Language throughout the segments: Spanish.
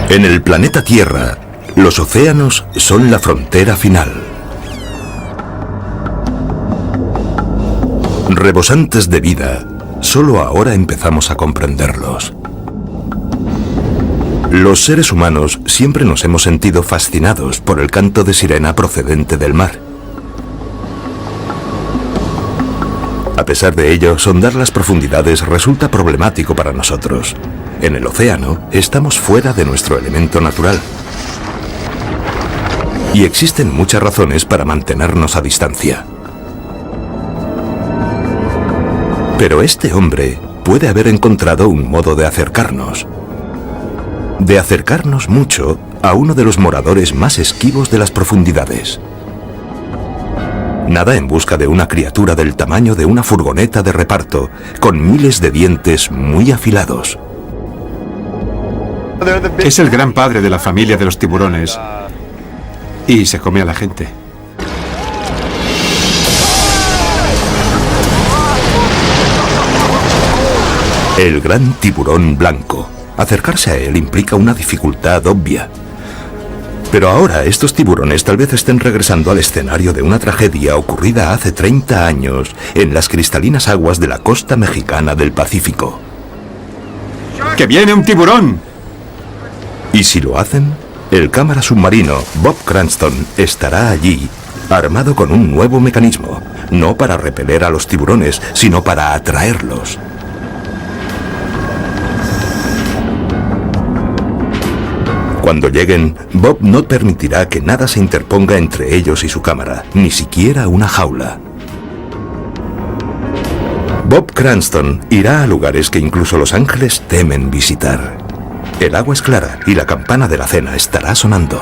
En el planeta Tierra, los océanos son la frontera final. Rebosantes de vida, solo ahora empezamos a comprenderlos. Los seres humanos siempre nos hemos sentido fascinados por el canto de sirena procedente del mar. A pesar de ello, sondar las profundidades resulta problemático para nosotros. En el océano, estamos fuera de nuestro elemento natural. Y existen muchas razones para mantenernos a distancia. Pero este hombre puede haber encontrado un modo de acercarnos. De acercarnos mucho a uno de los moradores más esquivos de las profundidades. Nada en busca de una criatura del tamaño de una furgoneta de reparto, con miles de dientes muy afilados. Es el gran padre de la familia de los tiburones y se come a la gente. El gran tiburón blanco. Acercarse a él implica una dificultad obvia. Pero ahora estos tiburones tal vez estén regresando al escenario de una tragedia ocurrida hace 30 años en las cristalinas aguas de la costa mexicana del Pacífico. ¡Que viene un tiburón! Y si lo hacen, el cámara submarino Bob Cranston estará allí, armado con un nuevo mecanismo, no para repeler a los tiburones, sino para atraerlos. Cuando lleguen, Bob no permitirá que nada se interponga entre ellos y su cámara, ni siquiera una jaula. Bob Cranston irá a lugares que incluso los ángeles temen visitar. El agua es clara y la campana de la cena estará sonando.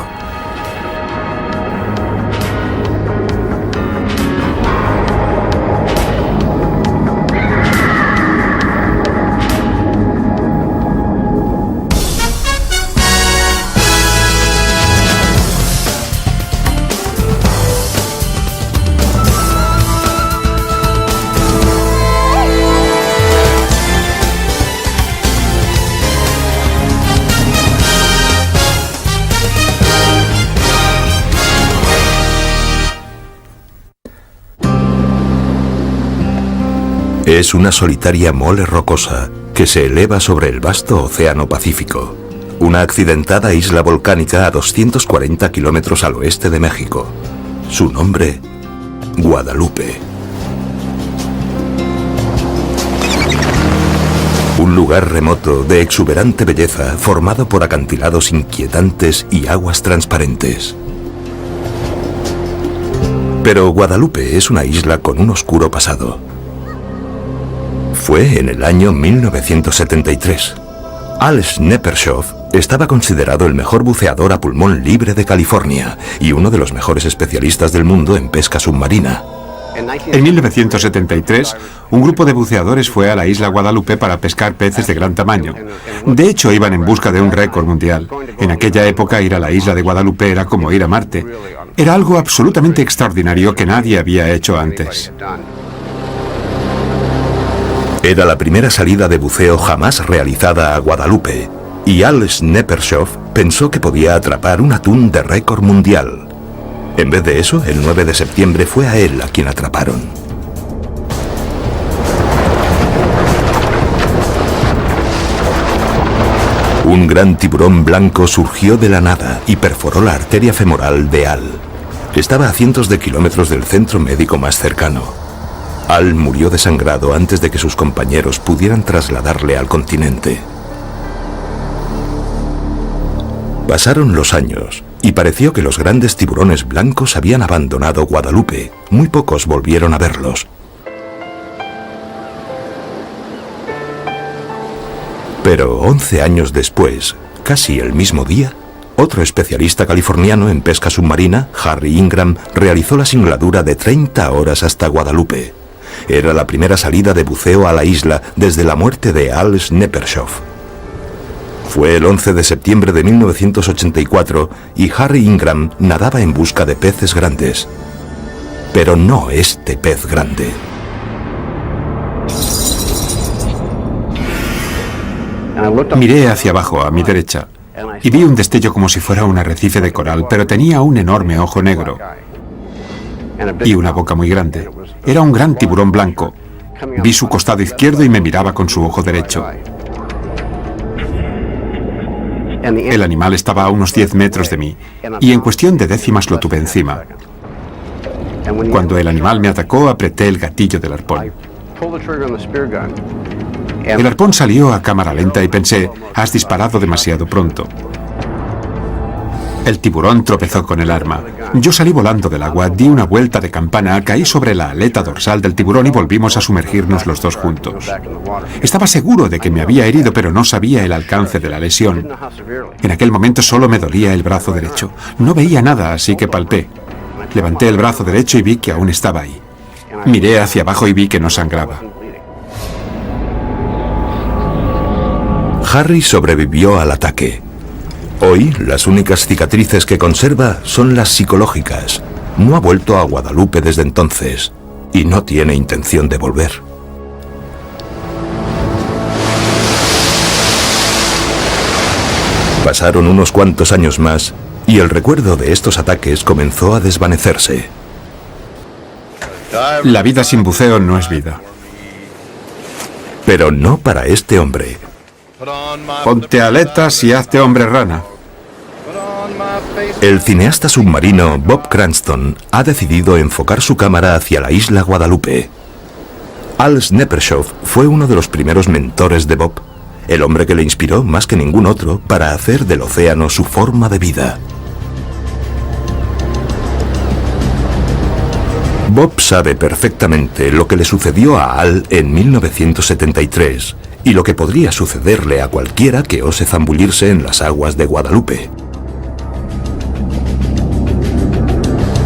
Es una solitaria mole rocosa que se eleva sobre el vasto océano Pacífico. Una accidentada isla volcánica a 240 kilómetros al oeste de México. Su nombre, Guadalupe. Un lugar remoto de exuberante belleza formado por acantilados inquietantes y aguas transparentes. Pero Guadalupe es una isla con un oscuro pasado. Fue en el año 1973. Al Sneppershoff estaba considerado el mejor buceador a pulmón libre de California y uno de los mejores especialistas del mundo en pesca submarina. En 1973, un grupo de buceadores fue a la isla Guadalupe para pescar peces de gran tamaño. De hecho, iban en busca de un récord mundial. En aquella época, ir a la isla de Guadalupe era como ir a Marte. Era algo absolutamente extraordinario que nadie había hecho antes. Era la primera salida de buceo jamás realizada a Guadalupe, y Al Sneppershoff pensó que podía atrapar un atún de récord mundial. En vez de eso, el 9 de septiembre fue a él a quien atraparon. Un gran tiburón blanco surgió de la nada y perforó la arteria femoral de Al. Estaba a cientos de kilómetros del centro médico más cercano. Al murió desangrado antes de que sus compañeros pudieran trasladarle al continente. Pasaron los años y pareció que los grandes tiburones blancos habían abandonado Guadalupe. Muy pocos volvieron a verlos. Pero 11 años después, casi el mismo día, otro especialista californiano en pesca submarina, Harry Ingram, realizó la singladura de 30 horas hasta Guadalupe. Era la primera salida de buceo a la isla desde la muerte de Al Sneppershoff. Fue el 11 de septiembre de 1984 y Harry Ingram nadaba en busca de peces grandes. Pero no este pez grande. Miré hacia abajo, a mi derecha, y vi un destello como si fuera un arrecife de coral, pero tenía un enorme ojo negro y una boca muy grande. Era un gran tiburón blanco. Vi su costado izquierdo y me miraba con su ojo derecho. El animal estaba a unos 10 metros de mí, y en cuestión de décimas lo tuve encima. Cuando el animal me atacó, apreté el gatillo del arpón. El arpón salió a cámara lenta y pensé, has disparado demasiado pronto. El tiburón tropezó con el arma. Yo salí volando del agua, di una vuelta de campana, caí sobre la aleta dorsal del tiburón y volvimos a sumergirnos los dos juntos. Estaba seguro de que me había herido, pero no sabía el alcance de la lesión. En aquel momento solo me dolía el brazo derecho. No veía nada, así que palpé. Levanté el brazo derecho y vi que aún estaba ahí. Miré hacia abajo y vi que no sangraba. Harry sobrevivió al ataque. Hoy, las únicas cicatrices que conserva son las psicológicas. No ha vuelto a Guadalupe desde entonces y no tiene intención de volver. Pasaron unos cuantos años más y el recuerdo de estos ataques comenzó a desvanecerse. La vida sin buceo no es vida. Pero no para este hombre. Ponte aletas y hazte hombre rana. El cineasta submarino Bob Cranston ha decidido enfocar su cámara hacia la isla Guadalupe. Al Sneppershoff fue uno de los primeros mentores de Bob, el hombre que le inspiró más que ningún otro para hacer del océano su forma de vida. Bob sabe perfectamente lo que le sucedió a Al en 1973 y lo que podría sucederle a cualquiera que ose zambullirse en las aguas de Guadalupe.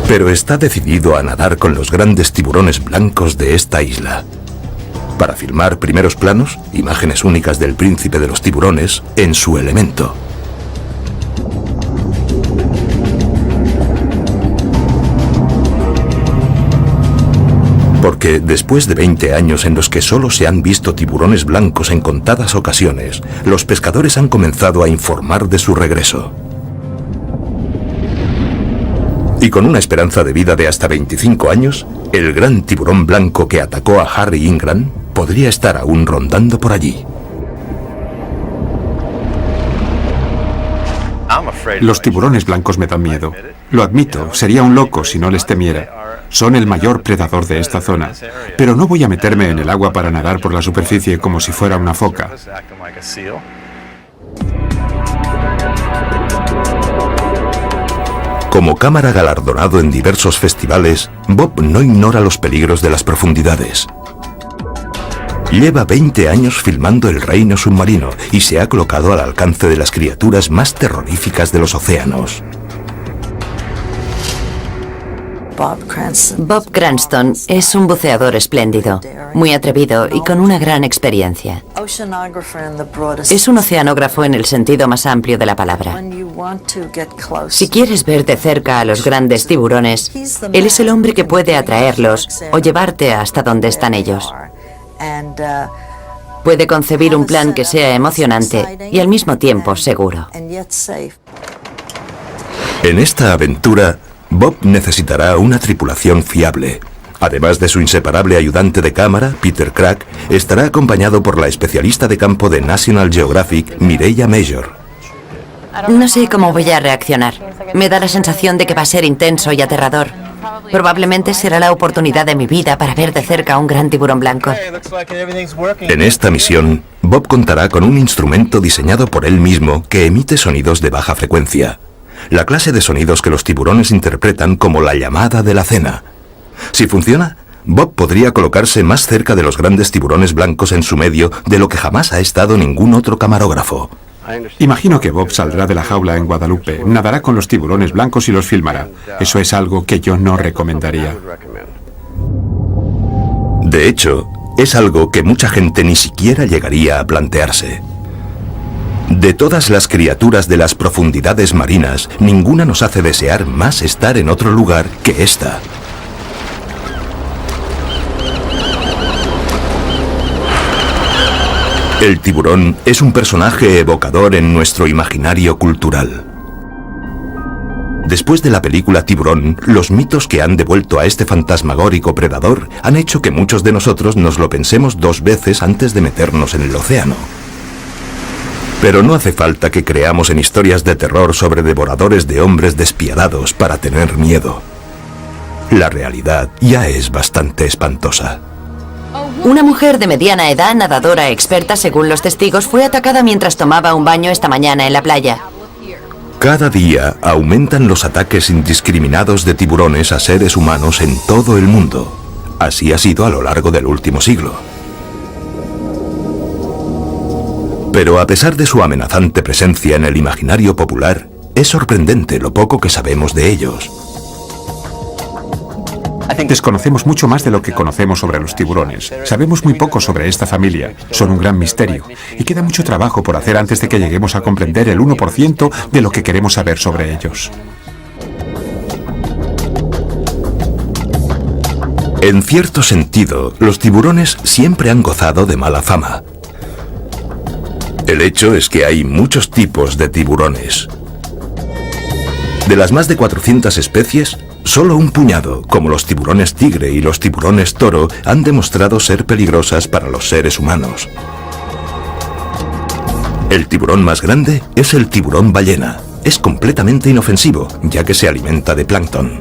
Pero está decidido a nadar con los grandes tiburones blancos de esta isla, para filmar primeros planos, imágenes únicas del príncipe de los tiburones en su elemento. Porque después de 20 años en los que solo se han visto tiburones blancos en contadas ocasiones, los pescadores han comenzado a informar de su regreso. Y con una esperanza de vida de hasta 25 años, el gran tiburón blanco que atacó a Harry Ingram podría estar aún rondando por allí. Los tiburones blancos me dan miedo. Lo admito, sería un loco si no les temiera. Son el mayor predador de esta zona. Pero no voy a meterme en el agua para nadar por la superficie como si fuera una foca. Como cámara galardonado en diversos festivales, Bob no ignora los peligros de las profundidades. Lleva 20 años filmando el reino submarino y se ha colocado al alcance de las criaturas más terroríficas de los océanos. Bob Cranston es un buceador espléndido, muy atrevido y con una gran experiencia. Es un oceanógrafo en el sentido más amplio de la palabra. Si quieres ver de cerca a los grandes tiburones, él es el hombre que puede atraerlos o llevarte hasta donde están ellos. Puede concebir un plan que sea emocionante y al mismo tiempo seguro. En esta aventura, Bob necesitará una tripulación fiable. Además de su inseparable ayudante de cámara, Peter Crack, estará acompañado por la especialista de campo de National Geographic, Mireia Major. No sé cómo voy a reaccionar. Me da la sensación de que va a ser intenso y aterrador. Probablemente será la oportunidad de mi vida para ver de cerca a un gran tiburón blanco. En esta misión, Bob contará con un instrumento diseñado por él mismo que emite sonidos de baja frecuencia. La clase de sonidos que los tiburones interpretan como la llamada de la cena. Si funciona, Bob podría colocarse más cerca de los grandes tiburones blancos en su medio de lo que jamás ha estado ningún otro camarógrafo. Imagino que Bob saldrá de la jaula en Guadalupe, nadará con los tiburones blancos y los filmará. Eso es algo que yo no recomendaría. De hecho, es algo que mucha gente ni siquiera llegaría a plantearse. De todas las criaturas de las profundidades marinas, ninguna nos hace desear más estar en otro lugar que esta. El tiburón es un personaje evocador en nuestro imaginario cultural. Después de la película Tiburón, los mitos que han devuelto a este fantasmagórico predador han hecho que muchos de nosotros nos lo pensemos 2 veces antes de meternos en el océano. Pero no hace falta que creamos en historias de terror sobre devoradores de hombres despiadados para tener miedo. La realidad ya es bastante espantosa. Una mujer de mediana edad, nadadora experta según los testigos, fue atacada mientras tomaba un baño esta mañana en la playa. Cada día aumentan los ataques indiscriminados de tiburones a seres humanos en todo el mundo. Así ha sido a lo largo del último siglo. Pero a pesar de su amenazante presencia en el imaginario popular, es sorprendente lo poco que sabemos de ellos. Desconocemos mucho más de lo que conocemos sobre los tiburones. Sabemos muy poco sobre esta familia. Son un gran misterio. Y queda mucho trabajo por hacer antes de que lleguemos a comprender el 1% de lo que queremos saber sobre ellos. En cierto sentido, los tiburones siempre han gozado de mala fama. El hecho es que hay muchos tipos de tiburones. De las más de 400 especies, solo un puñado, como los tiburones tigre y los tiburones toro, han demostrado ser peligrosas para los seres humanos. El tiburón más grande es el tiburón ballena. Es completamente inofensivo, ya que se alimenta de plancton.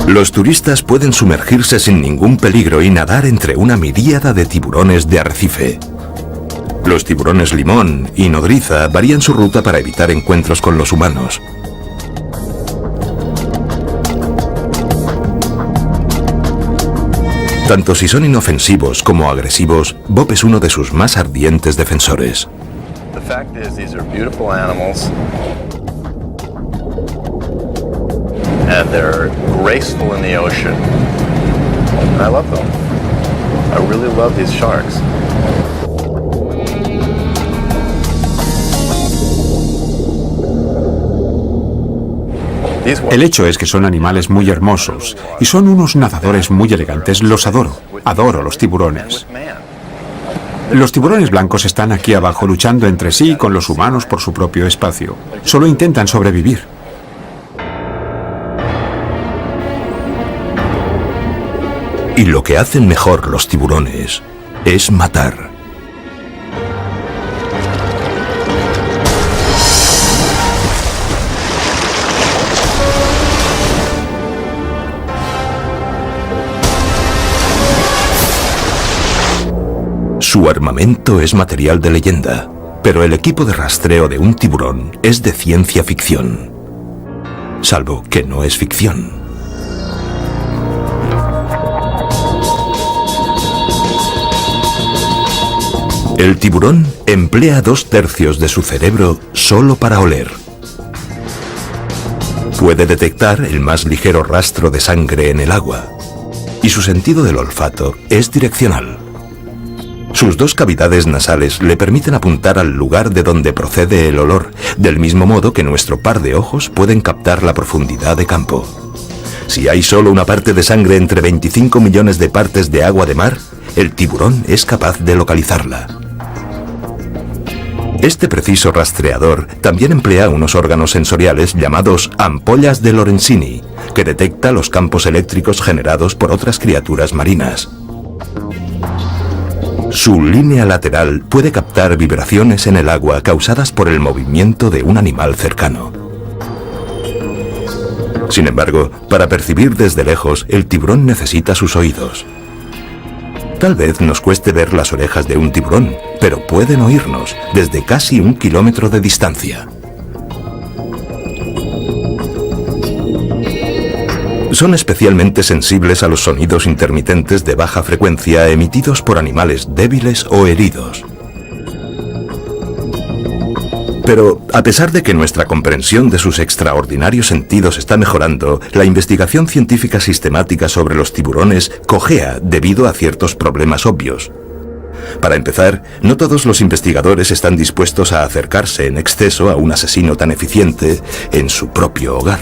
Los turistas pueden sumergirse sin ningún peligro y nadar entre una miríada de tiburones de arrecife. Los tiburones limón y nodriza varían su ruta para evitar encuentros con los humanos. Tanto si son inofensivos como agresivos, Bob es uno de sus más ardientes defensores. The fact is, these are beautiful animals, and they're graceful in the ocean. And I love them. I really love these sharks. El hecho es que son animales muy hermosos y son unos nadadores muy elegantes. Los adoro. Adoro los tiburones. Los tiburones blancos están aquí abajo luchando entre sí y con los humanos por su propio espacio. Solo intentan sobrevivir. Y lo que hacen mejor los tiburones es matar. Su armamento es material de leyenda, pero el equipo de rastreo de un tiburón es de ciencia ficción. Salvo que no es ficción. El tiburón emplea 2/3 de su cerebro solo para oler. Puede detectar el más ligero rastro de sangre en el agua, y su sentido del olfato es direccional. Sus 2 cavidades nasales le permiten apuntar al lugar de donde procede el olor, del mismo modo que nuestro par de ojos pueden captar la profundidad de campo. Si hay solo una parte de sangre entre 25 millones de partes de agua de mar, el tiburón es capaz de localizarla. Este preciso rastreador también emplea unos órganos sensoriales llamados ampollas de Lorenzini, que detecta los campos eléctricos generados por otras criaturas marinas. Su línea lateral puede captar vibraciones en el agua causadas por el movimiento de un animal cercano. Sin embargo, para percibir desde lejos, el tiburón necesita sus oídos. Tal vez nos cueste ver las orejas de un tiburón, pero pueden oírnos desde casi 1 kilómetro de distancia. Son especialmente sensibles a los sonidos intermitentes de baja frecuencia emitidos por animales débiles o heridos. Pero, a pesar de que nuestra comprensión de sus extraordinarios sentidos está mejorando, la investigación científica sistemática sobre los tiburones cojea debido a ciertos problemas obvios. Para empezar, no todos los investigadores están dispuestos a acercarse en exceso a un asesino tan eficiente en su propio hogar.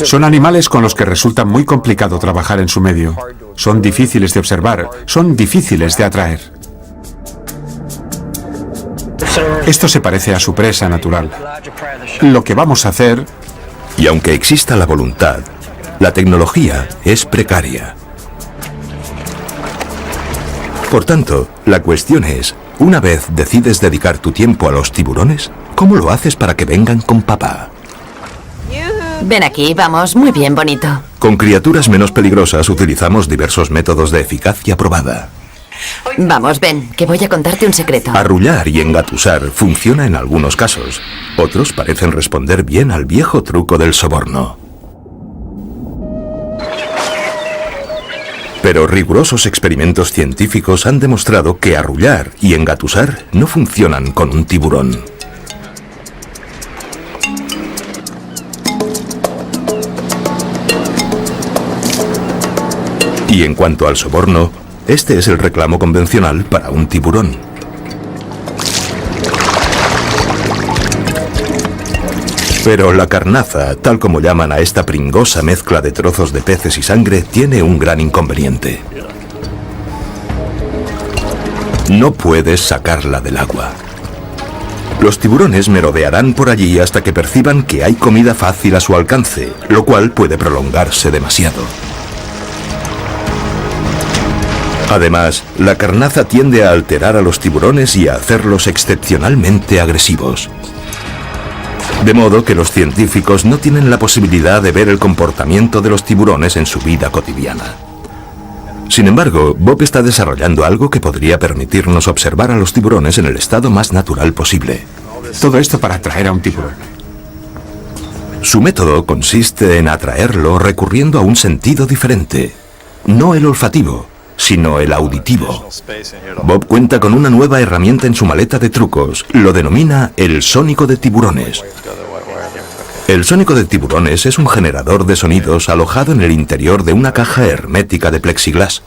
Son animales con los que resulta muy complicado trabajar en su medio. Son difíciles de observar, son difíciles de atraer. Esto se parece a su presa natural. Lo que vamos a hacer... Y aunque exista la voluntad, la tecnología es precaria. Por tanto, la cuestión es, una vez decides dedicar tu tiempo a los tiburones, ¿cómo lo haces para que vengan con papá? Ven aquí, vamos, muy bien, bonito. Con criaturas menos peligrosas utilizamos diversos métodos de eficacia probada. Vamos, ven, que voy a contarte un secreto. Arrullar y engatusar funciona en algunos casos. Otros parecen responder bien al viejo truco del soborno. Pero rigurosos experimentos científicos han demostrado que arrullar y engatusar no funcionan con un tiburón. Y en cuanto al soborno, este es el reclamo convencional para un tiburón. Pero la carnaza, tal como llaman a esta pringosa mezcla de trozos de peces y sangre, tiene un gran inconveniente. No puedes sacarla del agua. Los tiburones merodearán por allí hasta que perciban que hay comida fácil a su alcance, lo cual puede prolongarse demasiado. Además, la carnaza tiende a alterar a los tiburones y a hacerlos excepcionalmente agresivos. De modo que los científicos no tienen la posibilidad de ver el comportamiento de los tiburones en su vida cotidiana. Sin embargo, Bob está desarrollando algo que podría permitirnos observar a los tiburones en el estado más natural posible. Todo esto para atraer a un tiburón. Su método consiste en atraerlo recurriendo a un sentido diferente. No el olfativo, sino el auditivo. Bob cuenta con una nueva herramienta en su maleta de trucos. Lo denomina el sónico de tiburones. El sónico de tiburones es un generador de sonidos alojado en el interior de una caja hermética de plexiglas.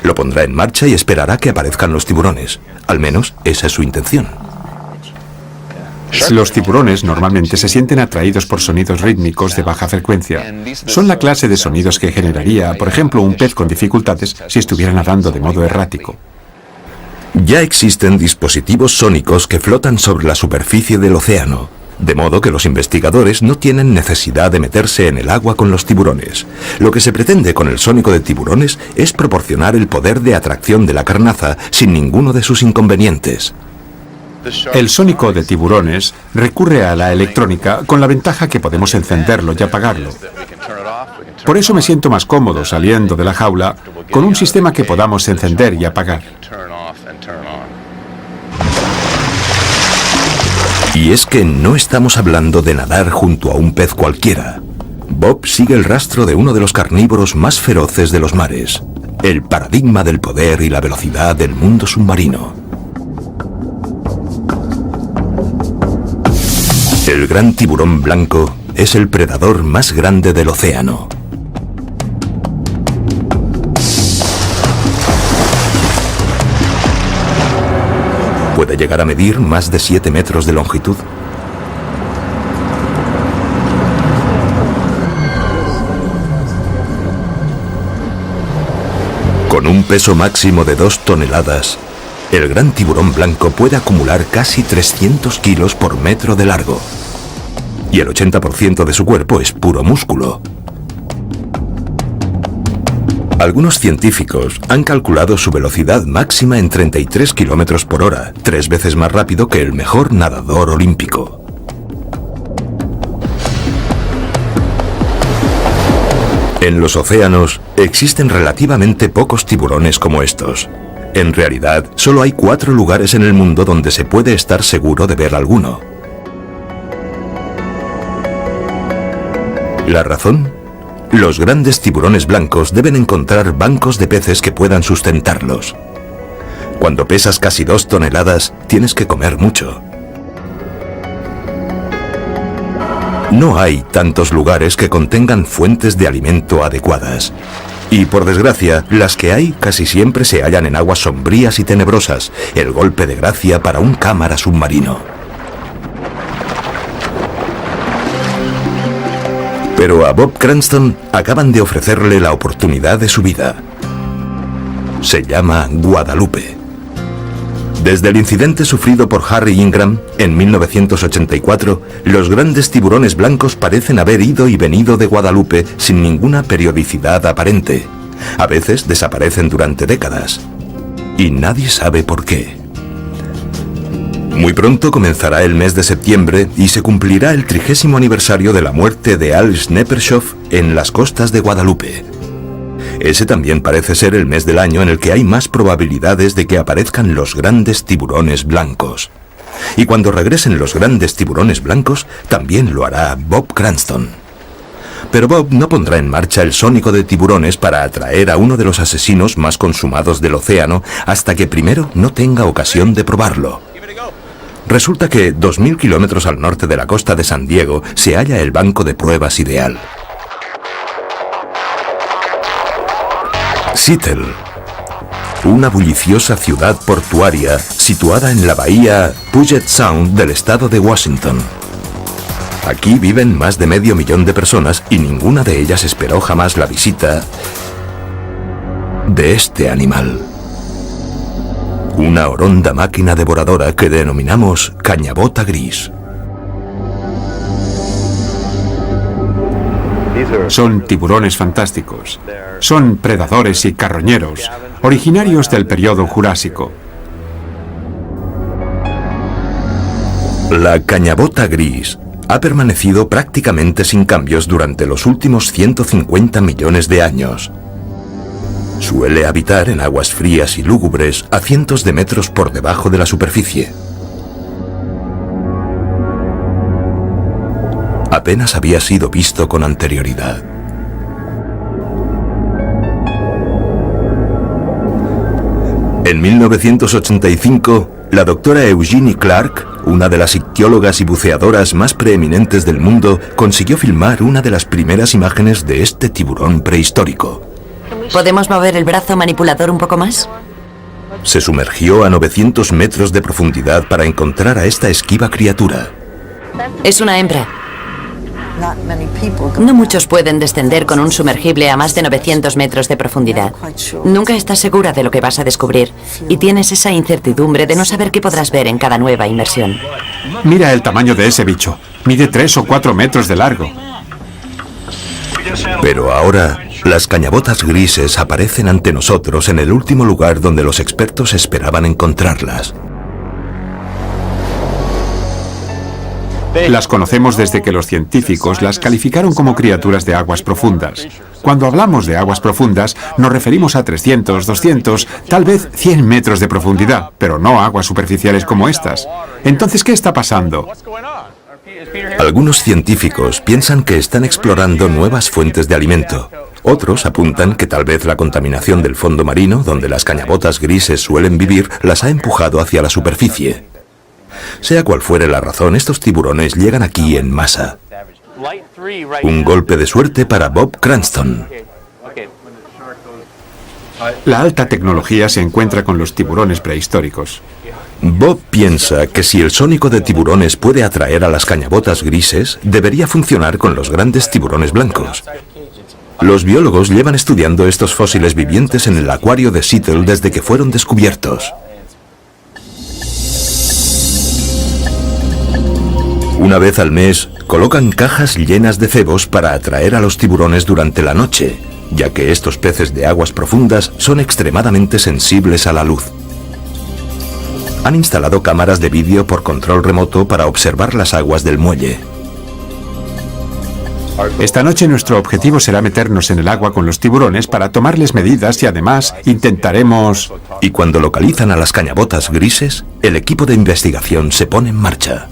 Lo pondrá en marcha y esperará que aparezcan los tiburones. Al menos esa es su intención. Los tiburones normalmente se sienten atraídos por sonidos rítmicos de baja frecuencia. Son la clase de sonidos que generaría, por ejemplo, un pez con dificultades si estuviera nadando de modo errático. Ya existen dispositivos sónicos que flotan sobre la superficie del océano, de modo que los investigadores no tienen necesidad de meterse en el agua con los tiburones. Lo que se pretende con el sónico de tiburones es proporcionar el poder de atracción de la carnaza sin ninguno de sus inconvenientes. El sónico de tiburones recurre a la electrónica con la ventaja que podemos encenderlo y apagarlo. Por eso me siento más cómodo saliendo de la jaula con un sistema que podamos encender y apagar. Y es que no estamos hablando de nadar junto a un pez cualquiera. Bob sigue el rastro de uno de los carnívoros más feroces de los mares, el paradigma del poder y la velocidad del mundo submarino. El gran tiburón blanco es el predador más grande del océano. Puede llegar a medir más de 7 metros de longitud. Con un peso máximo de 2 toneladas, el gran tiburón blanco puede acumular casi 300 kilos por metro de largo. Y el 80% de su cuerpo es puro músculo. Algunos científicos han calculado su velocidad máxima en 33 kilómetros por hora, 3 veces más rápido que el mejor nadador olímpico. En los océanos existen relativamente pocos tiburones como estos. En realidad, solo hay 4 lugares en el mundo donde se puede estar seguro de ver alguno. ¿La razón? Los grandes tiburones blancos deben encontrar bancos de peces que puedan sustentarlos. Cuando pesas casi 2 toneladas, tienes que comer mucho. No hay tantos lugares que contengan fuentes de alimento adecuadas. Y por desgracia, las que hay casi siempre se hallan en aguas sombrías y tenebrosas, el golpe de gracia para un cámara submarino. Pero a Bob Cranston acaban de ofrecerle la oportunidad de su vida. Se llama Guadalupe. Desde el incidente sufrido por Harry Ingram en 1984, los grandes tiburones blancos parecen haber ido y venido de Guadalupe sin ninguna periodicidad aparente. A veces desaparecen durante décadas. Y nadie sabe por qué. Muy pronto comenzará el mes de septiembre y se cumplirá el 30º aniversario de la muerte de Al Sneppershoff en las costas de Guadalupe. Ese también parece ser el mes del año en el que hay más probabilidades de que aparezcan los grandes tiburones blancos. Y cuando regresen los grandes tiburones blancos, también lo hará Bob Cranston. Pero Bob no pondrá en marcha el sónico de tiburones para atraer a uno de los asesinos más consumados del océano hasta que primero no tenga ocasión de probarlo. Resulta que 2.000 kilómetros al norte de la costa de San Diego se halla el banco de pruebas ideal. Seattle, una bulliciosa ciudad portuaria situada en la bahía Puget Sound del estado de Washington. Aquí viven más de 500.000 de personas y ninguna de ellas esperó jamás la visita de este animal. Una oronda máquina devoradora que denominamos cañabota gris. Son tiburones fantásticos. Son predadores y carroñeros, originarios del periodo Jurásico. La cañabota gris ha permanecido prácticamente sin cambios durante los últimos 150 millones de años. Suele habitar en aguas frías y lúgubres a cientos de metros por debajo de la superficie. Apenas había sido visto con anterioridad. En 1985, la doctora Eugenie Clark, una de las ictiólogas y buceadoras más preeminentes del mundo, consiguió filmar una de las primeras imágenes de este tiburón prehistórico. ¿Podemos mover el brazo manipulador un poco más? Se sumergió a 900 metros de profundidad para encontrar a esta esquiva criatura. Es una hembra. No muchos pueden descender con un sumergible a más de 900 metros de profundidad. Nunca estás segura de lo que vas a descubrir y tienes esa incertidumbre de no saber qué podrás ver en cada nueva inmersión. Mira el tamaño de ese bicho. Mide 3 o 4 metros de largo. Pero ahora, las cañabotas grises aparecen ante nosotros en el último lugar donde los expertos esperaban encontrarlas. Las conocemos desde que los científicos las calificaron como criaturas de aguas profundas. Cuando hablamos de aguas profundas, nos referimos a 300, 200, tal vez 100 metros de profundidad, pero no aguas superficiales como estas. Entonces, ¿qué está pasando? Algunos científicos piensan que están explorando nuevas fuentes de alimento. Otros apuntan que tal vez la contaminación del fondo marino, donde las cañabotas grises suelen vivir, las ha empujado hacia la superficie. Sea cual fuere la razón, estos tiburones llegan aquí en masa. Un golpe de suerte para Bob Cranston. La alta tecnología se encuentra con los tiburones prehistóricos. Bob piensa que si el sónico de tiburones puede atraer a las cañabotas grises, debería funcionar con los grandes tiburones blancos. Los biólogos llevan estudiando estos fósiles vivientes en el acuario de Seattle desde que fueron descubiertos. Una vez al mes, colocan cajas llenas de cebos para atraer a los tiburones durante la noche, ya que estos peces de aguas profundas son extremadamente sensibles a la luz. Han instalado cámaras de vídeo por control remoto para observar las aguas del muelle. Esta noche nuestro objetivo será meternos en el agua con los tiburones para tomarles medidas y además intentaremos... Y cuando localizan a las cañabotas grises, el equipo de investigación se pone en marcha.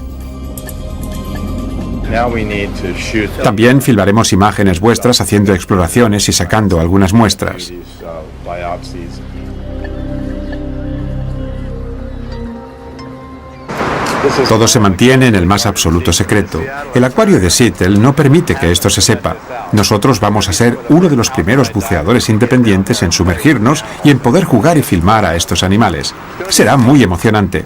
También filmaremos imágenes vuestras haciendo exploraciones y sacando algunas muestras. Todo se mantiene en el más absoluto secreto. El acuario de Seattle no permite que esto se sepa. Nosotros vamos a ser uno de los primeros buceadores independientes en sumergirnos y en poder jugar y filmar a estos animales. Será muy emocionante.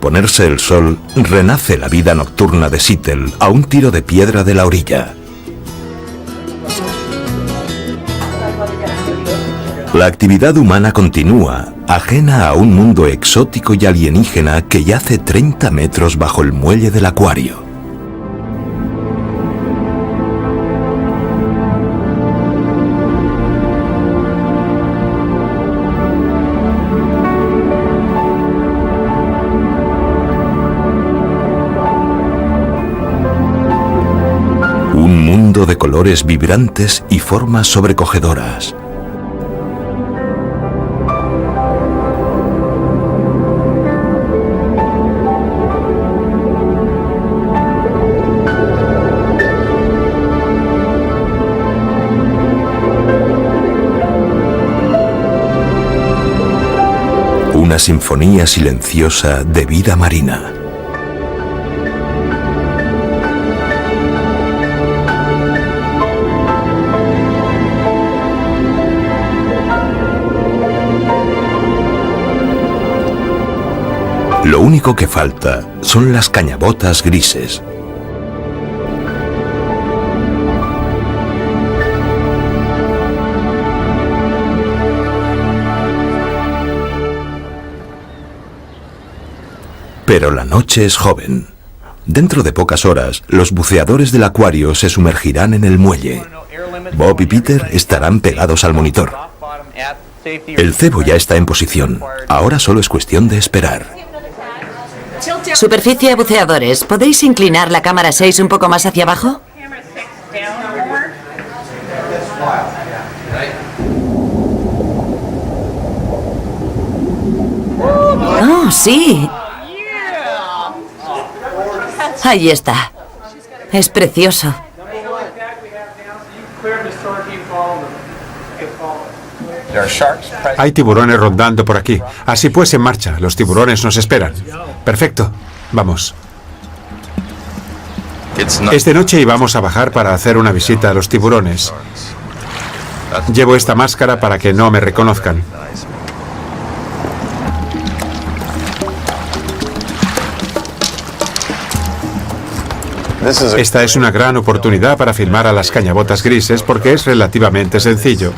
ponerse el sol, renace la vida nocturna de Seattle a un tiro de piedra de la orilla. La actividad humana continúa, ajena a un mundo exótico y alienígena que yace 30 metros bajo el muelle del acuario. Un mundo de colores vibrantes y formas sobrecogedoras. Una sinfonía silenciosa de vida marina. Lo único que falta son las cañabotas grises. Pero la noche es joven. Dentro de pocas horas, los buceadores del acuario se sumergirán en el muelle. Bob y Peter estarán pegados al monitor. El cebo ya está en posición. Ahora solo es cuestión de esperar. Superficie, buceadores. ¿Podéis inclinar la cámara 6 un poco más hacia abajo? ¡Oh, sí! Ahí está. Es precioso. Hay tiburones rondando por aquí. Así pues, en marcha. Los tiburones nos esperan. Perfecto. Vamos. Es de noche y vamos a bajar para hacer una visita a los tiburones. Llevo esta máscara para que no me reconozcan. Esta es una gran oportunidad para filmar a las cañabotas grises porque es relativamente sencillo.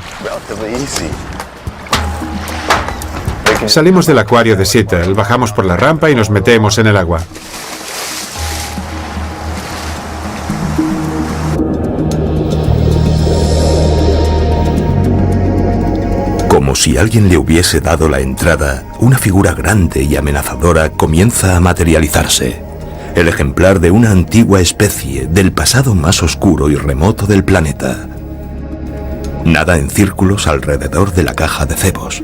Salimos del acuario de Seattle, bajamos por la rampa y nos metemos en el agua. Como si alguien le hubiese dado la entrada, una figura grande y amenazadora comienza a materializarse. El ejemplar de una antigua especie del pasado más oscuro y remoto del planeta. Nada en círculos alrededor de la caja de cebos.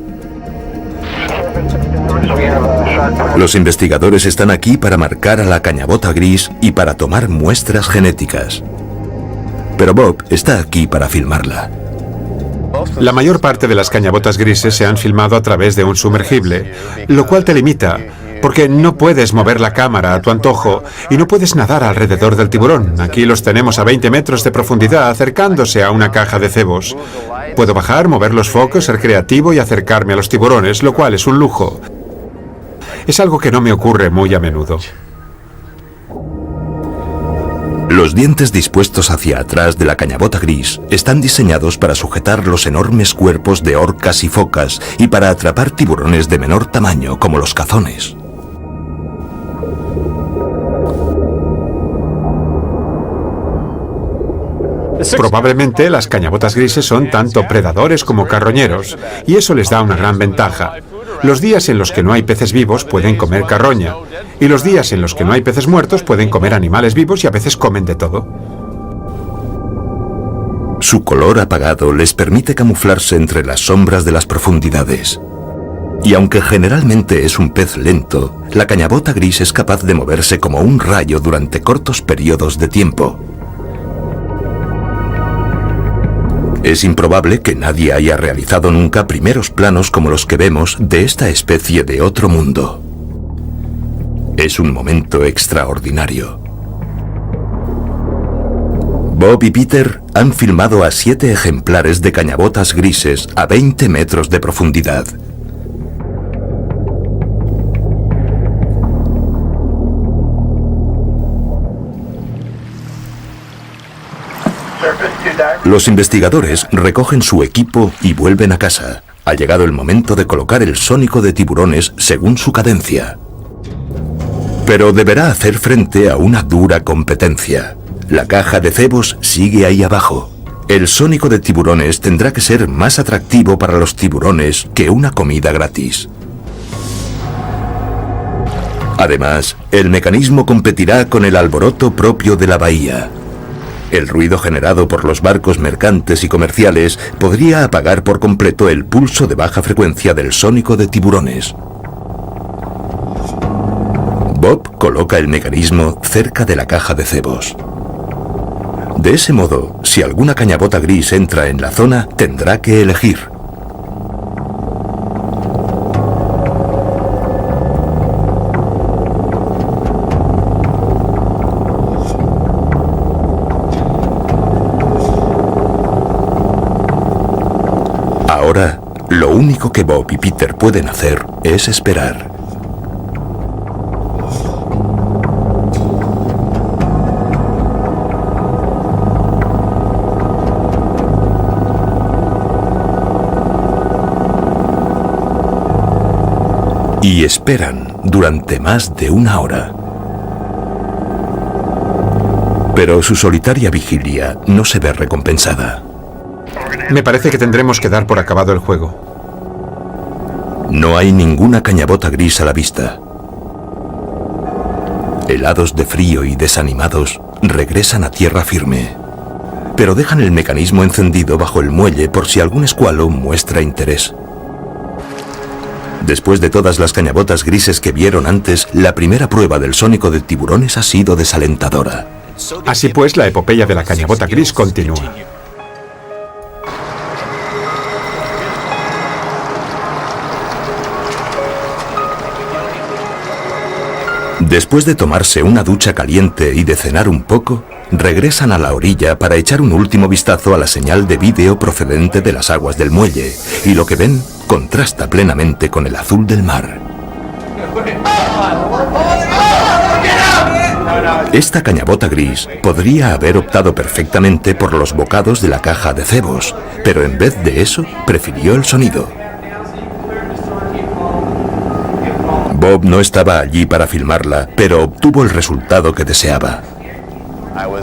Los investigadores están aquí para marcar a la cañabota gris y para tomar muestras genéticas. Pero Bob está aquí para filmarla. La mayor parte de las cañabotas grises se han filmado a través de un sumergible, lo cual te limita, porque no puedes mover la cámara a tu antojo y no puedes nadar alrededor del tiburón. Aquí los tenemos a 20 metros de profundidad, acercándose a una caja de cebos. Puedo bajar, mover los focos, ser creativo y acercarme a los tiburones, lo cual es un lujo. Es algo que no me ocurre muy a menudo. Los dientes dispuestos hacia atrás de la cañabota gris están diseñados para sujetar los enormes cuerpos de orcas y focas y para atrapar tiburones de menor tamaño como los cazones. Probablemente las cañabotas grises son tanto predadores como carroñeros, y eso les da una gran ventaja. Los días en los que no hay peces vivos pueden comer carroña, y los días en los que no hay peces muertos pueden comer animales vivos y a veces comen de todo. Su color apagado les permite camuflarse entre las sombras de las profundidades. Y aunque generalmente es un pez lento, la cañabota gris es capaz de moverse como un rayo durante cortos periodos de tiempo. Es improbable que nadie haya realizado nunca primeros planos como los que vemos de esta especie de otro mundo. Es un momento extraordinario. Bob y Peter han filmado a 7 ejemplares de cañabotas grises a 20 metros de profundidad. Los investigadores recogen su equipo y vuelven a casa. Ha llegado el momento de colocar el sónico de tiburones según su cadencia. Pero deberá hacer frente a una dura competencia. La caja de cebos sigue ahí abajo. El sónico de tiburones tendrá que ser más atractivo para los tiburones que una comida gratis. Además, el mecanismo competirá con el alboroto propio de la bahía. El ruido generado por los barcos mercantes y comerciales podría apagar por completo el pulso de baja frecuencia del sónico de tiburones. Bob coloca el mecanismo cerca de la caja de cebos. De ese modo, si alguna cañabota gris entra en la zona, tendrá que elegir. Ahora, lo único que Bob y Peter pueden hacer es esperar. Y esperan durante más de una hora. Pero su solitaria vigilia no se ve recompensada. Me parece que tendremos que dar por acabado el juego. No hay ninguna cañabota gris a la vista. Helados de frío y desanimados, regresan a tierra firme. Pero dejan el mecanismo encendido bajo el muelle por si algún escualo muestra interés. Después de todas las cañabotas grises que vieron antes, la primera prueba del sónico de tiburones ha sido desalentadora. Así pues, la epopeya de la cañabota gris continúa. Después de tomarse una ducha caliente y de cenar un poco, regresan a la orilla para echar un último vistazo a la señal de vídeo procedente de las aguas del muelle, y lo que ven contrasta plenamente con el azul del mar. Esta cañabota gris podría haber optado perfectamente por los bocados de la caja de cebos, pero en vez de eso, prefirió el sonido. Bob no estaba allí para filmarla, pero obtuvo el resultado que deseaba.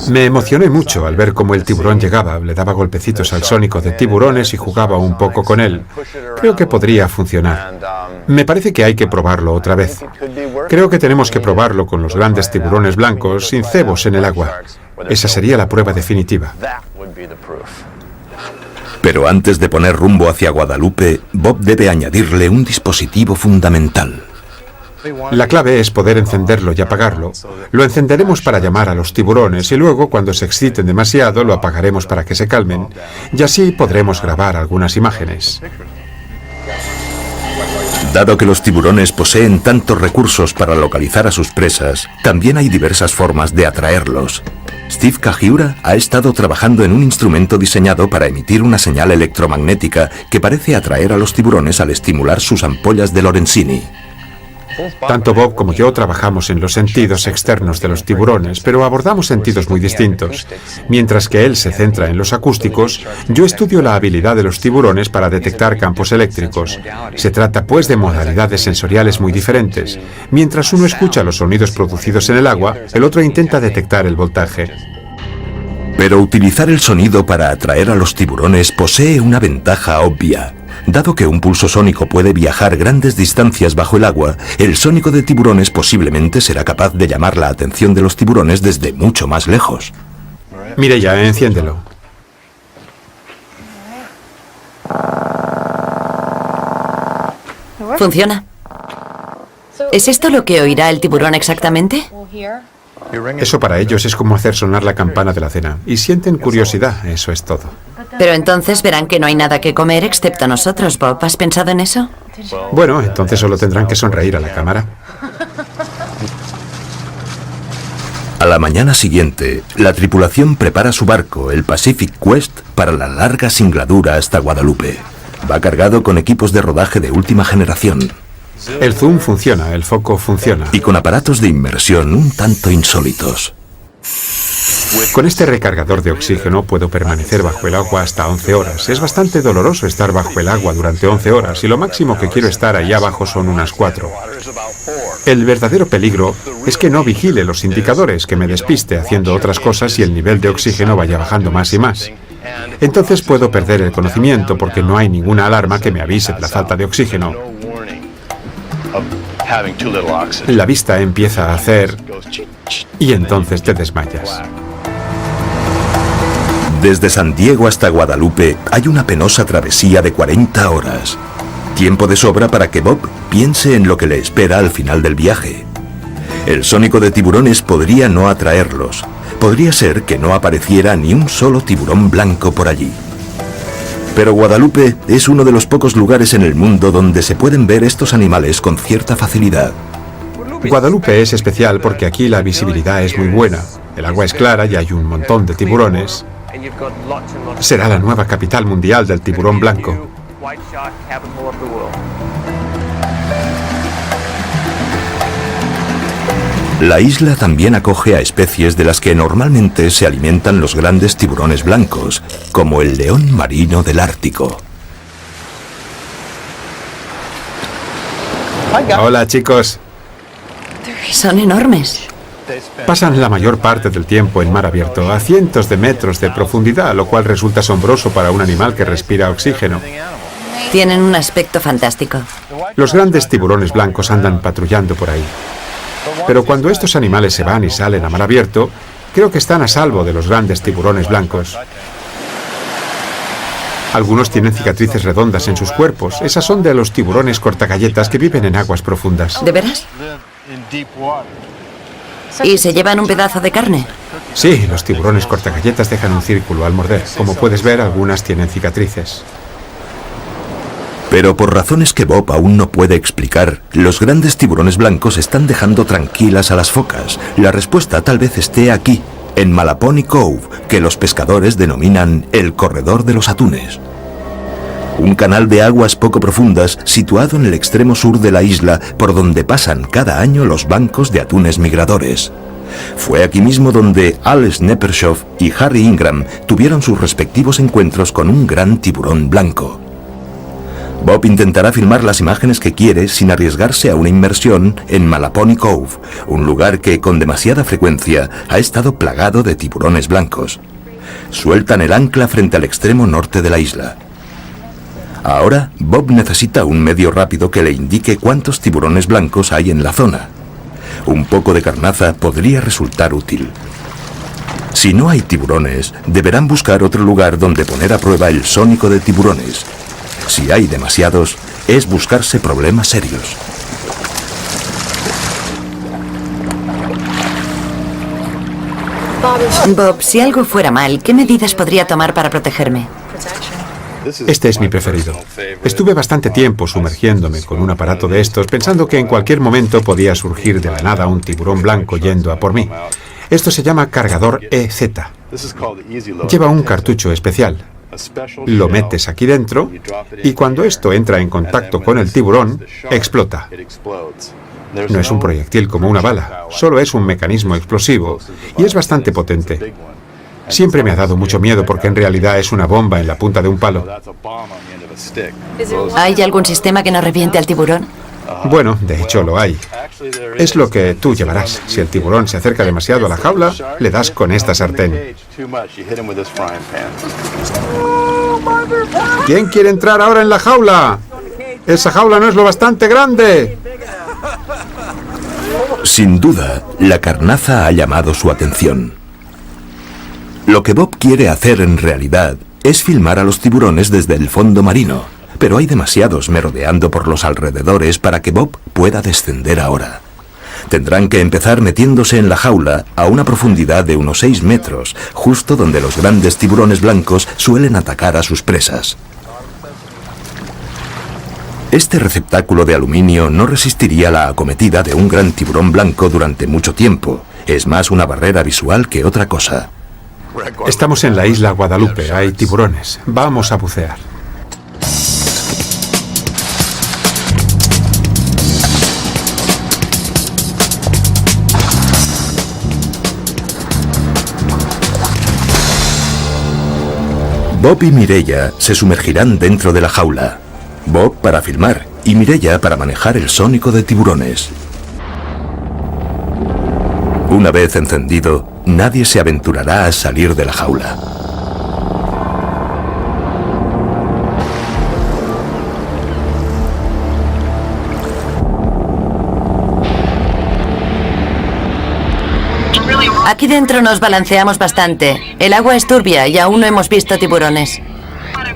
Me emocioné mucho al ver cómo el tiburón llegaba, le daba golpecitos al sónico de tiburones y jugaba un poco con él. Creo que podría funcionar. Me parece que hay que probarlo otra vez. Creo que tenemos que probarlo con los grandes tiburones blancos sin cebos en el agua. Esa sería la prueba definitiva. Pero antes de poner rumbo hacia Guadalupe, Bob debe añadirle un dispositivo fundamental. La clave es poder encenderlo y apagarlo. Lo encenderemos para llamar a los tiburones y luego, cuando se exciten demasiado, lo apagaremos para que se calmen. Y así podremos grabar algunas imágenes. Dado que los tiburones poseen tantos recursos para localizar a sus presas, también hay diversas formas de atraerlos. Steve Kajiura ha estado trabajando en un instrumento diseñado para emitir una señal electromagnética que parece atraer a los tiburones al estimular sus ampollas de Lorenzini. Tanto Bob como yo trabajamos en los sentidos externos de los tiburones, pero abordamos sentidos muy distintos. Mientras que él se centra en los acústicos, yo estudio la habilidad de los tiburones para detectar campos eléctricos. Se trata, pues, de modalidades sensoriales muy diferentes. Mientras uno escucha los sonidos producidos en el agua, el otro intenta detectar el voltaje. Pero utilizar el sonido para atraer a los tiburones posee una ventaja obvia. Dado que un pulso sónico puede viajar grandes distancias bajo el agua, el sónico de tiburones posiblemente será capaz de llamar la atención de los tiburones desde mucho más lejos. Mireya, enciéndelo. ¿Funciona? ¿Es esto lo que oirá el tiburón exactamente? Eso para ellos es como hacer sonar la campana de la cena. Y sienten curiosidad, eso es todo. Pero entonces verán que no hay nada que comer excepto nosotros, Bob. ¿Has pensado en eso? Bueno, entonces solo tendrán que sonreír a la cámara. A la mañana siguiente, la tripulación prepara su barco, el Pacific Quest, para la larga singladura hasta Guadalupe. Va cargado con equipos de rodaje de última generación. El zoom funciona, el foco funciona. Y con aparatos de inmersión un tanto insólitos. Con este recargador de oxígeno puedo permanecer bajo el agua hasta 11 horas. Es bastante doloroso estar bajo el agua durante 11 horas y lo máximo que quiero estar ahí abajo son unas 4. El verdadero peligro es que no vigile los indicadores, que me despiste haciendo otras cosas y el nivel de oxígeno vaya bajando más y más. Entonces puedo perder el conocimiento porque no hay ninguna alarma que me avise de la falta de oxígeno. La vista empieza a hacer y entonces te desmayas. Desde San Diego hasta Guadalupe hay una penosa travesía de 40 horas. Tiempo de sobra para que Bob piense en lo que le espera al final del viaje. El sónico de tiburones podría no atraerlos. Podría ser que no apareciera ni un solo tiburón blanco por allí. Pero Guadalupe es uno de los pocos lugares en el mundo donde se pueden ver estos animales con cierta facilidad. Guadalupe es especial porque aquí la visibilidad es muy buena. El agua es clara y hay un montón de tiburones. Será la nueva capital mundial del tiburón blanco. La isla también acoge a especies de las que normalmente se alimentan los grandes tiburones blancos, como el león marino del Ártico. Hola, chicos. Son enormes. Pasan la mayor parte del tiempo en mar abierto, a cientos de metros de profundidad, lo cual resulta asombroso para un animal que respira oxígeno. Tienen un aspecto fantástico. Los grandes tiburones blancos andan patrullando por ahí. Pero cuando estos animales se van y salen a mar abierto, creo que están a salvo de los grandes tiburones blancos. Algunos tienen cicatrices redondas en sus cuerpos. Esas son de los tiburones cortagalletas que viven en aguas profundas. ¿De veras? ¿Y se llevan un pedazo de carne? Sí, los tiburones cortagalletas dejan un círculo al morder. Como puedes ver, algunas tienen cicatrices. Pero por razones que Bob aún no puede explicar, los grandes tiburones blancos están dejando tranquilas a las focas. La respuesta tal vez esté aquí, en Malapony Cove, que los pescadores denominan el corredor de los atunes. Un canal de aguas poco profundas situado en el extremo sur de la isla, por donde pasan cada año los bancos de atunes migradores. Fue aquí mismo donde Al Sneppershoff y Harry Ingram tuvieron sus respectivos encuentros con un gran tiburón blanco. Bob intentará filmar las imágenes que quiere sin arriesgarse a una inmersión en Malapony Cove, un lugar que con demasiada frecuencia ha estado plagado de tiburones blancos. Sueltan el ancla frente al extremo norte de la isla. Ahora, Bob necesita un medio rápido que le indique cuántos tiburones blancos hay en la zona. Un poco de carnaza podría resultar útil. Si no hay tiburones, deberán buscar otro lugar donde poner a prueba el sónico de tiburones. Si hay demasiados, es buscarse problemas serios. Bob, si algo fuera mal, ¿qué medidas podría tomar para protegerme? Este es mi preferido. Estuve bastante tiempo sumergiéndome con un aparato de estos, pensando que en cualquier momento podía surgir de la nada un tiburón blanco yendo a por mí. Esto se llama cargador EZ. Lleva un cartucho especial. Lo metes aquí dentro y cuando esto entra en contacto con el tiburón, explota. No es un proyectil como una bala, solo es un mecanismo explosivo y es bastante potente. Siempre me ha dado mucho miedo porque en realidad es una bomba en la punta de un palo. ¿Hay algún sistema que no reviente al tiburón? Bueno, de hecho lo hay. Es lo que tú llevarás. Si el tiburón se acerca demasiado a la jaula, le das con esta sartén. ¿Quién quiere entrar ahora en la jaula? ¡Esa jaula no es lo bastante grande! Sin duda, la carnaza ha llamado su atención. Lo que Bob quiere hacer en realidad es filmar a los tiburones desde el fondo marino, pero hay demasiados merodeando por los alrededores para que Bob pueda descender ahora. Tendrán que empezar metiéndose en la jaula a una profundidad de unos 6 metros, justo donde los grandes tiburones blancos suelen atacar a sus presas. Este receptáculo de aluminio no resistiría la acometida de un gran tiburón blanco durante mucho tiempo. Es más una barrera visual que otra cosa. Estamos en la isla Guadalupe, hay tiburones. Vamos a bucear. Bob y Mireia se sumergirán dentro de la jaula. Bob para filmar y Mireia para manejar el sónico de tiburones. Una vez encendido, nadie se aventurará a salir de la jaula. Aquí dentro nos balanceamos bastante. El agua es turbia y aún no hemos visto tiburones.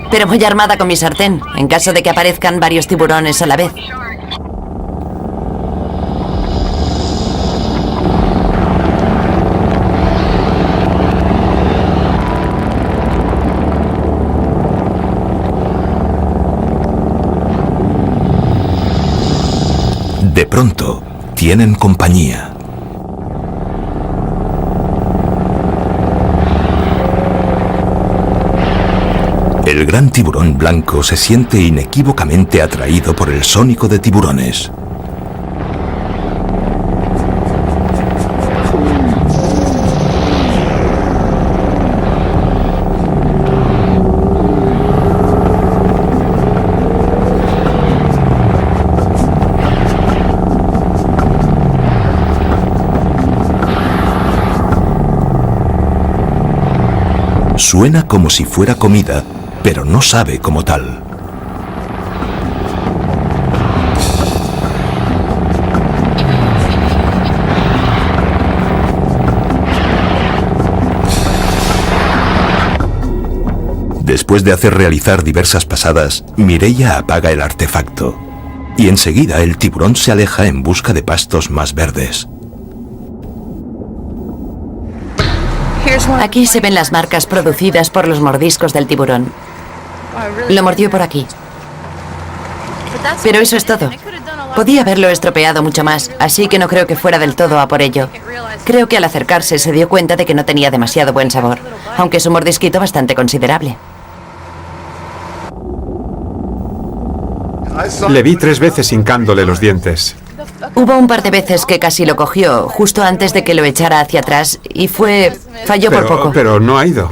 Pero voy armada con mi sartén, en caso de que aparezcan varios tiburones a la vez. De pronto, tienen compañía. El gran tiburón blanco se siente inequívocamente atraído por el sónico de tiburones. Suena como si fuera comida, pero no sabe como tal. Después de hacer realizar diversas pasadas, Mireia apaga el artefacto. Y enseguida el tiburón se aleja en busca de pastos más verdes. Aquí se ven las marcas producidas por los mordiscos del tiburón. Lo mordió por aquí. Pero eso es todo. Podía haberlo estropeado mucho más, así que no creo que fuera del todo a por ello. Creo que al acercarse se dio cuenta de que no tenía demasiado buen sabor, aunque es un mordisquito bastante considerable. Le vi 3 veces hincándole los dientes. Hubo un par de veces que casi lo cogió, justo antes de que lo echara hacia atrás, y falló por poco. Pero no ha ido.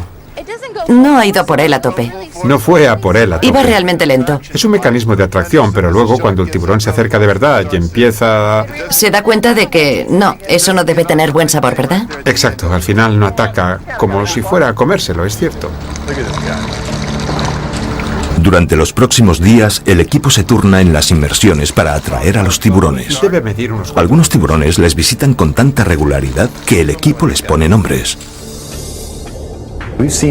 No ha ido a por él a tope. No fue a por él a tope. Iba realmente lento. Es un mecanismo de atracción, pero luego cuando el tiburón se acerca de verdad y empieza... Se da cuenta de que no, eso no debe tener buen sabor, ¿verdad? Exacto, al final no ataca como si fuera a comérselo, es cierto. Durante los próximos días, el equipo se turna en las inmersiones para atraer a los tiburones. Debe medir unos... Algunos tiburones les visitan con tanta regularidad que el equipo les pone nombres.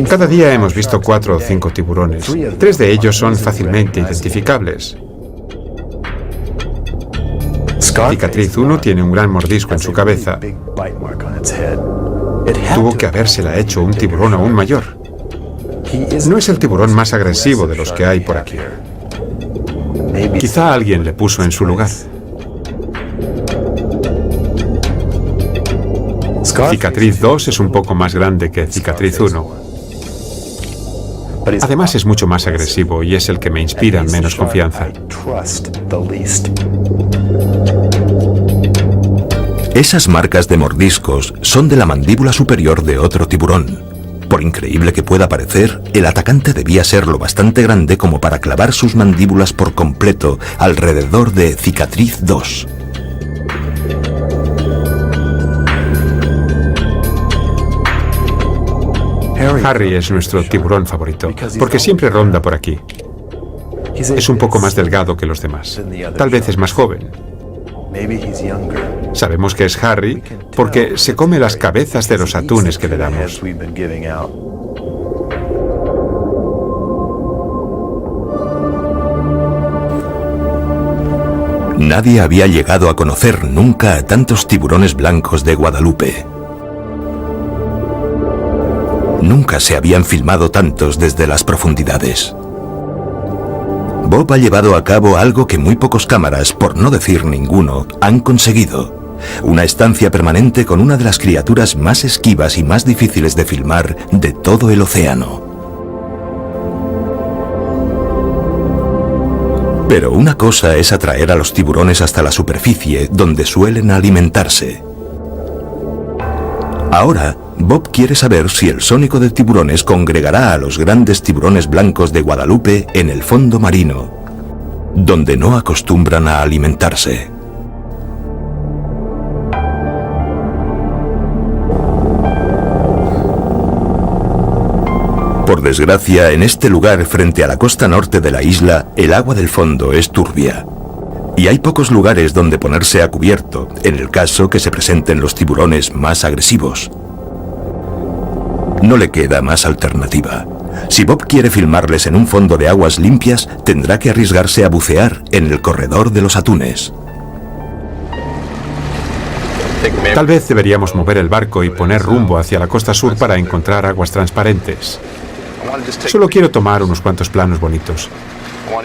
Cada día hemos visto 4 o 5 tiburones. 3 de ellos son fácilmente identificables. Cicatriz 1 tiene un gran mordisco en su cabeza. Tuvo que habérsela hecho un tiburón aún mayor. No es el tiburón más agresivo de los que hay por aquí. Quizá alguien le puso en su lugar. Cicatriz 2 es un poco más grande que Cicatriz 1. Además es mucho más agresivo y es el que me inspira menos confianza. Esas marcas de mordiscos son de la mandíbula superior de otro tiburón. Por increíble que pueda parecer, el atacante debía ser lo bastante grande como para clavar sus mandíbulas por completo alrededor de Cicatriz 2. Harry es nuestro tiburón favorito, porque siempre ronda por aquí. Es un poco más delgado que los demás. Tal vez es más joven. Sabemos que es Harry porque se come las cabezas de los atunes que le damos. Nadie había llegado a conocer nunca a tantos tiburones blancos de Guadalupe. Nunca se habían filmado tantos desde las profundidades. Bob ha llevado a cabo algo que muy pocos cámaras, por no decir ninguno, han conseguido. Una estancia permanente con una de las criaturas más esquivas y más difíciles de filmar de todo el océano. Pero una cosa es atraer a los tiburones hasta la superficie, donde suelen alimentarse. Ahora, Bob quiere saber si el sónico de tiburones congregará a los grandes tiburones blancos de Guadalupe en el fondo marino, donde no acostumbran a alimentarse. Por desgracia, en este lugar, frente a la costa norte de la isla, el agua del fondo es turbia. Y hay pocos lugares donde ponerse a cubierto, en el caso que se presenten los tiburones más agresivos. No le queda más alternativa. Si Bob quiere filmarles en un fondo de aguas limpias, tendrá que arriesgarse a bucear en el corredor de los atunes. Tal vez deberíamos mover el barco y poner rumbo hacia la costa sur para encontrar aguas transparentes. Solo quiero tomar unos cuantos planos bonitos.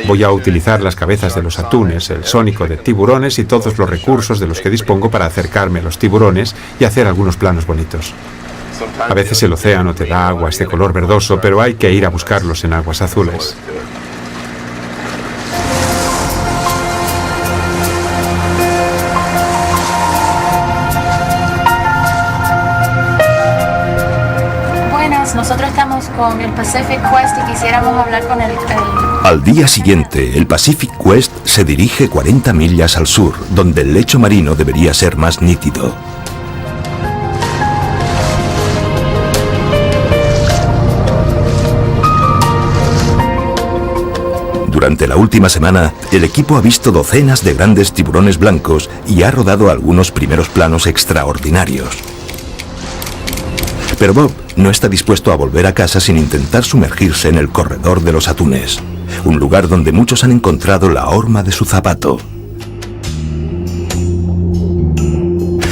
Voy a utilizar las cabezas de los atunes, el sónico de tiburones y todos los recursos de los que dispongo para acercarme a los tiburones y hacer algunos planos bonitos. A veces el océano te da aguas de color verdoso, pero hay que ir a buscarlos en aguas azules. Nosotros estamos con el Pacific Quest y quisiéramos hablar con el... Al día siguiente, el Pacific Quest se dirige 40 millas al sur, donde el lecho marino debería ser más nítido. Durante la última semana, el equipo ha visto docenas de grandes tiburones blancos y ha rodado algunos primeros planos extraordinarios. Pero Bob no está dispuesto a volver a casa sin intentar sumergirse en el corredor de los atunes, un lugar donde muchos han encontrado la horma de su zapato.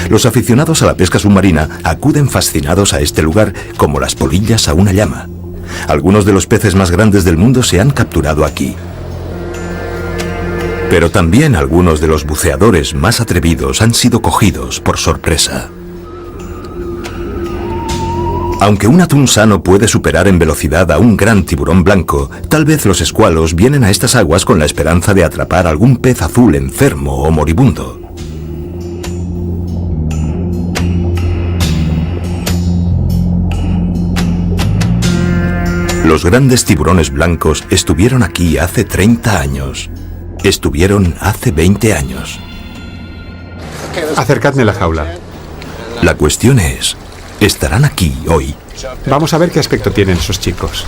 Los aficionados a la pesca submarina acuden fascinados a este lugar como las polillas a una llama. Algunos de los peces más grandes del mundo se han capturado aquí. Pero también algunos de los buceadores más atrevidos han sido cogidos por sorpresa. Aunque un atún sano puede superar en velocidad a un gran tiburón blanco, tal vez los escualos vienen a estas aguas con la esperanza de atrapar algún pez azul enfermo o moribundo. Los grandes tiburones blancos estuvieron aquí hace 30 años. Estuvieron hace 20 años. Acercadme la jaula. La cuestión es, ¿estarán aquí hoy? Vamos a ver qué aspecto tienen esos chicos.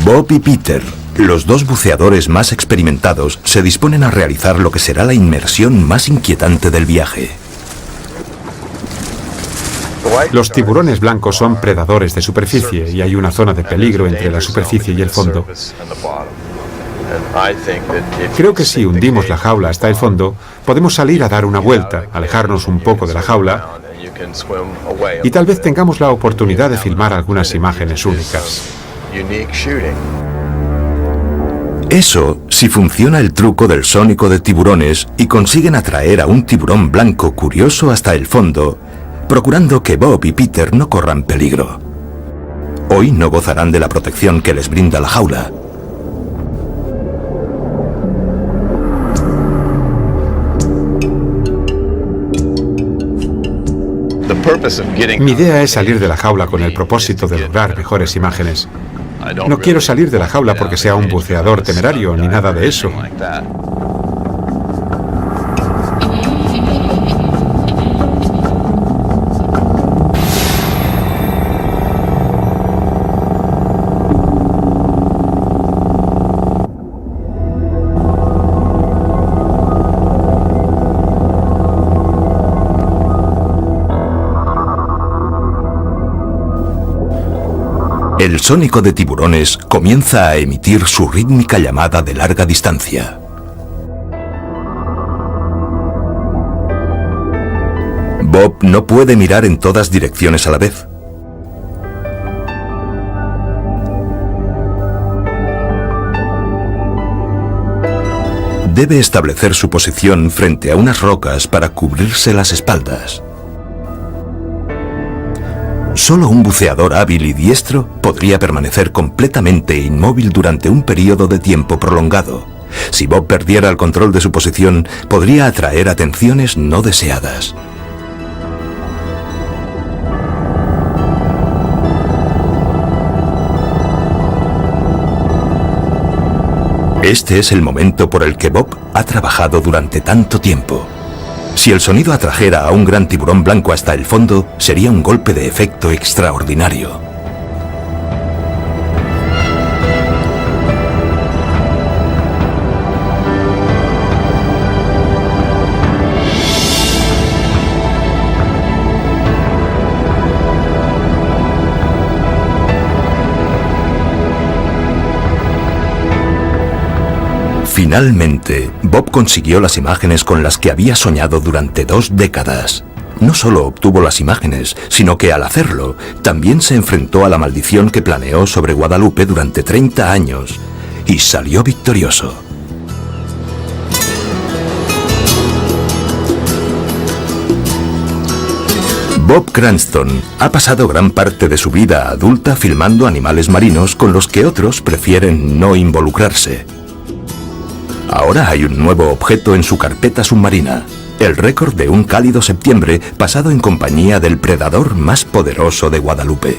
Bob y Peter, los dos buceadores más experimentados, se disponen a realizar lo que será la inmersión más inquietante del viaje. Los tiburones blancos son predadores de superficie y hay una zona de peligro entre la superficie y el fondo. Creo que si hundimos la jaula hasta el fondo, podemos salir a dar una vuelta, alejarnos un poco de la jaula y tal vez tengamos la oportunidad de filmar algunas imágenes únicas. Eso si funciona el truco del sónico de tiburones y consiguen atraer a un tiburón blanco curioso hasta el fondo, procurando que Bob y Peter no corran peligro. Hoy no gozarán de la protección que les brinda la jaula. Mi idea es salir de la jaula con el propósito de lograr mejores imágenes. No quiero salir de la jaula porque sea un buceador temerario ni nada de eso. El sónico de tiburones comienza a emitir su rítmica llamada de larga distancia. Bob no puede mirar en todas direcciones a la vez. Debe establecer su posición frente a unas rocas para cubrirse las espaldas. Solo un buceador hábil y diestro podría permanecer completamente inmóvil durante un periodo de tiempo prolongado. Si Bob perdiera el control de su posición, podría atraer atenciones no deseadas. Este es el momento por el que Bob ha trabajado durante tanto tiempo. Si el sonido atrajera a un gran tiburón blanco hasta el fondo, sería un golpe de efecto extraordinario. Finalmente, Bob consiguió las imágenes con las que había soñado durante 2 décadas. No solo obtuvo las imágenes, sino que al hacerlo, también se enfrentó a la maldición que planeó sobre Guadalupe durante 30 años, y salió victorioso. Bob Cranston ha pasado gran parte de su vida adulta filmando animales marinos con los que otros prefieren no involucrarse. Ahora hay un nuevo objeto en su carpeta submarina, el récord de un cálido septiembre pasado en compañía del predador más poderoso de Guadalupe.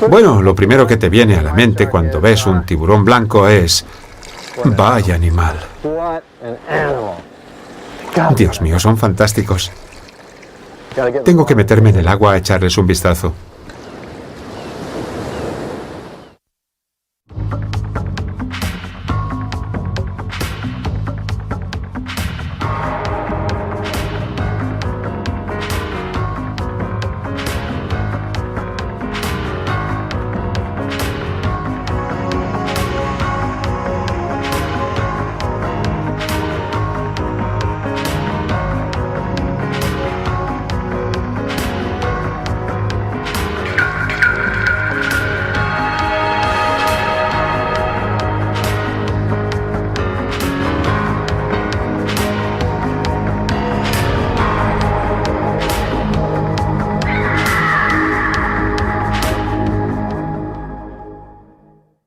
Bueno, lo primero que te viene a la mente cuando ves un tiburón blanco es... ¡Vaya animal! Dios mío, son fantásticos. Tengo que meterme en el agua a echarles un vistazo.